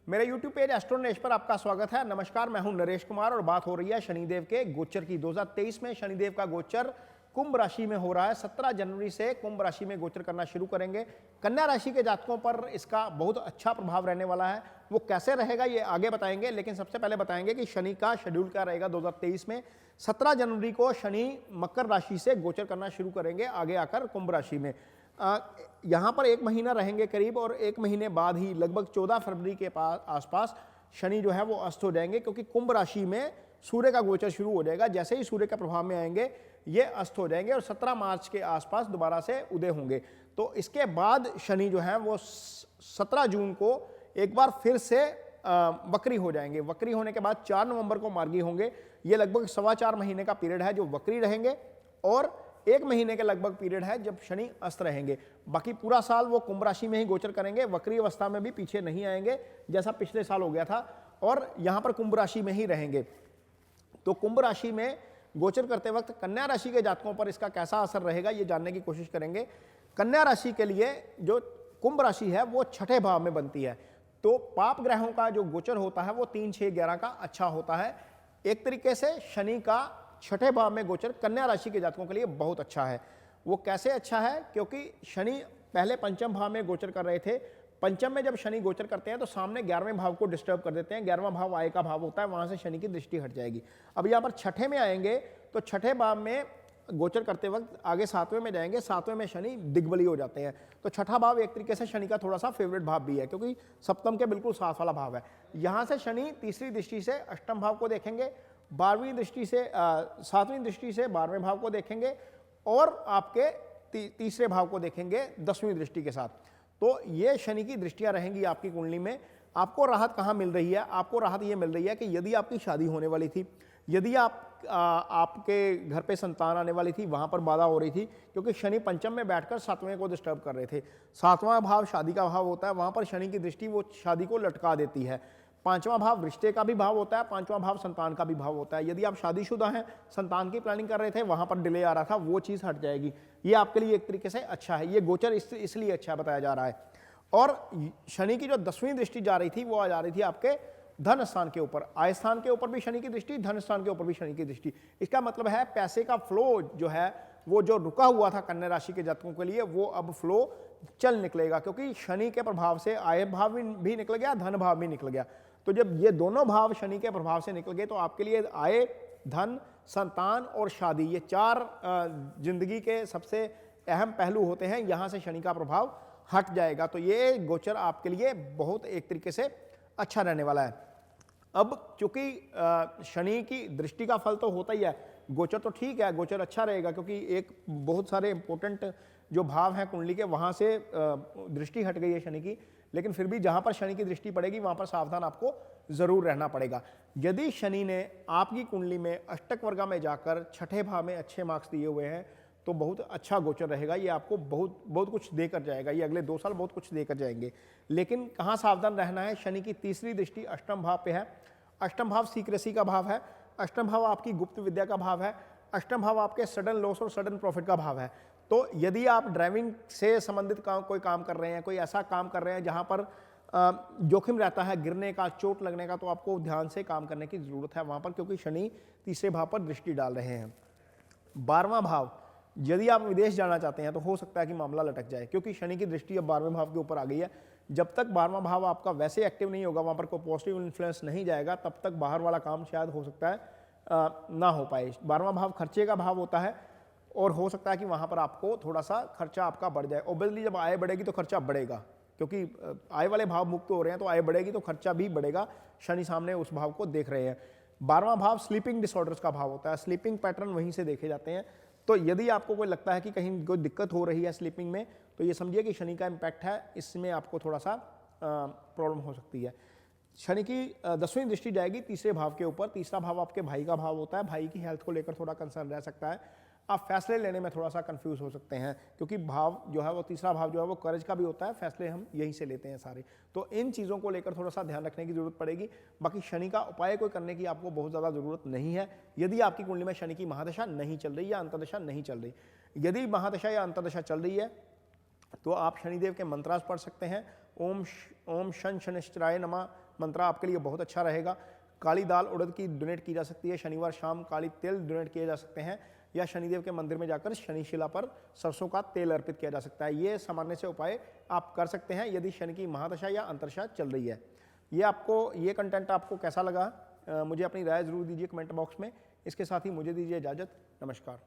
मेरे YouTube page astro Naresh पर आपका स्वागत है। नमस्कार, मैं हूं नरेश कुमार और बात हो रही है शनिदेव के गोचर की। 2023 में शनिदेव का गोचर कुंभ राशि में हो रहा है। 17 जनवरी से कुंभ राशि में गोचर करना शुरू करेंगे। कन्या राशि के जातकों पर इसका बहुत अच्छा प्रभाव रहने वाला है। वो कैसे रहेगा ये आगे बताएंगे, लेकिन सबसे पहले बताएंगे कि शनि का शेड्यूल क्या रहेगा 2023 में। 17 जनवरी को शनि मकर राशि से गोचर करना शुरू करेंगे, आगे आकर कुंभ राशि में। यहाँ पर 1 महीना रहेंगे करीब, और 1 महीने बाद ही लगभग 14 फरवरी के आसपास शनि जो है वो अस्त हो जाएंगे, क्योंकि कुंभ राशि में सूर्य का गोचर शुरू हो जाएगा। जैसे ही सूर्य के प्रभाव में आएंगे ये अस्त हो जाएंगे और 17 मार्च के आसपास दोबारा से उदय होंगे। तो इसके बाद शनि जो है वो 17 जून को एक बार फिर से वक्री हो जाएंगे। वक्री होने के बाद 4 नवंबर को मार्गी होंगे। ये लगभग 4.25 महीने का पीरियड है जो वक्री रहेंगे, और 1 महीने के लगभग पीरियड है जब शनि अस्त रहेंगे। बाकी पूरा साल वो कुंभ राशि में ही गोचर करेंगे। वक्री अवस्था में भी पीछे नहीं आएंगे जैसा पिछले साल हो गया था, और यहां पर कुंभ राशि में ही रहेंगे। तो कुंभ राशि में गोचर करते वक्त कन्या राशि के जातकों पर इसका कैसा असर रहेगा ये जानने की कोशिश करेंगे। कन्या राशि के लिए जो कुंभ राशि है वो 6ठे भाव में बनती है। तो पाप ग्रहों का जो गोचर होता है वो 3, 6, 11 का अच्छा होता है। एक तरीके से शनि का 6ठे भाव में गोचर कन्या राशि के जातकों के लिए बहुत अच्छा है। वो कैसे अच्छा है? क्योंकि शनि पहले पंचम भाव में गोचर कर रहे थे। पंचम में जब शनि गोचर करते हैं तो सामने 11वें भाव को डिस्टर्ब कर देते हैं। 11वां भाव आय का भाव होता है, वहां से शनि की दृष्टि हट जाएगी। अब यहाँ पर 6ठे में आएंगे तो 6ठे भाव में गोचर करते वक्त आगे 7वें में जाएंगे। 7वें में शनि दिग्बली हो जाते हैं। तो 6ठा भाव एक तरीके से शनि का थोड़ा सा फेवरेट भाव भी है, क्योंकि सप्तम के बिल्कुल साथ वाला भाव है। यहां से शनि तीसरी दृष्टि से अष्टम भाव को देखेंगे, 12वीं दृष्टि से 7वीं दृष्टि से 12वें भाव को देखेंगे, और आपके तीसरे भाव को देखेंगे 10वीं दृष्टि के साथ। तो ये शनि की दृष्टियां रहेंगी आपकी कुंडली में। आपको राहत कहां मिल रही है? आपको राहत ये मिल रही है कि यदि आपकी शादी होने वाली थी, यदि आपके घर पे संतान आने वाली थी, वहां पर बाधा हो रही थी, क्योंकि शनि पंचम में बैठकर 7वें को डिस्टर्ब कर रहे थे। 7वां भाव शादी का भाव होता है, वहां पर शनि की दृष्टि वो शादी को लटका देती है। 5वां भाव रिश्ते का भी भाव होता है, 5वां भाव संतान का भी भाव होता है। यदि आप शादीशुदा हैं, संतान की प्लानिंग कर रहे थे, वहां पर डिले आ रहा था, वो चीज हट जाएगी। ये आपके लिए एक तरीके से अच्छा है। ये गोचर इसलिए अच्छा बताया जा रहा है। और शनि की जो 10वीं दृष्टि जा रही थी वो आ जा रही थी आपके धन स्थान के ऊपर। आय स्थान के ऊपर भी शनि की दृष्टि, धन स्थान के ऊपर भी शनि की दृष्टि। इसका मतलब है पैसे का फ्लो जो है वो जो रुका हुआ था कन्या राशि के जातकों के लिए, वो अब फ्लो चल निकलेगा, क्योंकि शनि के प्रभाव से आय भाव भी निकल गया, धन भाव भी निकल गया। तो जब ये दोनों भाव शनि के प्रभाव से निकल गए तो आपके लिए आय, धन, संतान और शादी, ये 4 जिंदगी के सबसे अहम पहलू होते हैं। यहां से शनि का प्रभाव हट जाएगा। तो ये गोचर आपके लिए बहुत एक तरीके से अच्छा रहने वाला है। अब चूंकि शनि की दृष्टि का फल तो होता ही है, गोचर तो ठीक है, गोचर अच्छा रहेगा, क्योंकि एक बहुत सारे इंपॉर्टेंट जो भाव हैं कुंडली के वहां से दृष्टि हट गई है शनि की। लेकिन फिर भी जहां पर शनि की दृष्टि पड़ेगी वहां पर सावधान आपको जरूर रहना पड़ेगा। यदि शनि ने आपकी कुंडली में अष्टक वर्गा में जाकर 6ठे भाव में अच्छे मार्क्स दिए हुए हैं तो बहुत अच्छा गोचर रहेगा। ये आपको बहुत कुछ देकर जाएगा। ये अगले 2 साल बहुत कुछ देकर जाएंगे। लेकिन कहाँ सावधान रहना है? शनि की तीसरी दृष्टि अष्टम भाव पे है। अष्टम भाव सीक्रेसी का भाव है। अष्टम भाव आपकी गुप्त विद्या का भाव है। अष्टम भाव आपके सडन लॉस और सडन प्रॉफिट का भाव है। तो यदि आप ड्राइविंग से संबंधित कोई काम कर रहे हैं, कोई ऐसा काम कर रहे हैं जहां पर जोखिम रहता है गिरने का, चोट लगने का, तो आपको ध्यान से काम करने की जरूरत है वहां पर, क्योंकि शनि तीसरे भाव पर दृष्टि डाल रहे हैं। 12वां भाव, यदि आप विदेश जाना चाहते हैं तो हो सकता है कि मामला लटक जाए, क्योंकि शनि की दृष्टि अब 12वें भाव के ऊपर आ गई है। जब तक 12वां भाव आपका वैसे एक्टिव नहीं होगा, वहां पर कोई पॉजिटिव इन्फ्लुएंस नहीं जाएगा, तब तक बाहर वाला काम शायद हो सकता है ना हो पाए। 12वां भाव खर्चे का भाव होता है, और हो सकता है कि वहां पर आपको थोड़ा सा खर्चा आपका बढ़ जाए। ऑब्वियसली जब आय बढ़ेगी तो खर्चा बढ़ेगा, क्योंकि आय वाले भाव मुक्त हो रहे हैं तो आय बढ़ेगी तो खर्चा भी बढ़ेगा। शनि सामने उस भाव को देख रहे हैं। 12वां भाव स्लीपिंग डिसऑर्डर्स का भाव होता है। स्लीपिंग पैटर्न वहीं से देखे जाते हैं। तो यदि आपको कोई लगता है कि कहीं कोई दिक्कत हो रही है स्लीपिंग में, तो ये समझिए कि शनि का इम्पैक्ट है, इसमें आपको थोड़ा सा प्रॉब्लम हो सकती है। शनि की 10वीं दृष्टि जाएगी तीसरे भाव के ऊपर। तीसरा भाव आपके भाई का भाव होता है। भाई की हेल्थ को लेकर थोड़ा कंसर्न रह सकता है। आप फैसले लेने में थोड़ा सा कंफ्यूज हो सकते हैं, क्योंकि भाव जो है वो तीसरा भाव जो है वो करेज का भी होता है। फैसले हम यहीं से लेते हैं सारे। तो इन चीज़ों को लेकर थोड़ा सा ध्यान रखने की जरूरत पड़ेगी। बाकी शनि का उपाय कोई करने की आपको बहुत ज़्यादा जरूरत नहीं है, यदि आपकी कुंडली में शनि की महादशा नहीं चल रही या अंतर्दशा नहीं चल रही। यदि महादशा या अंतर्दशा चल रही है तो आप शनिदेव के मंत्रास पढ़ सकते हैं। ओम शनि शनिश्चराय नमः, मंत्र आपके लिए बहुत अच्छा रहेगा। काली दाल उड़द की डोनेट की जा सकती है। शनिवार शाम काली तिल डोनेट किए जा सकते हैं, या शनिदेव के मंदिर में जाकर शनिशिला पर सरसों का तेल अर्पित किया जा सकता है। ये सामान्य से उपाय आप कर सकते हैं यदि शनि की महादशा या अंतरदशा चल रही है। ये कंटेंट आपको कैसा लगा, मुझे अपनी राय जरूर दीजिए कमेंट बॉक्स में। इसके साथ ही मुझे दीजिए इजाजत। नमस्कार।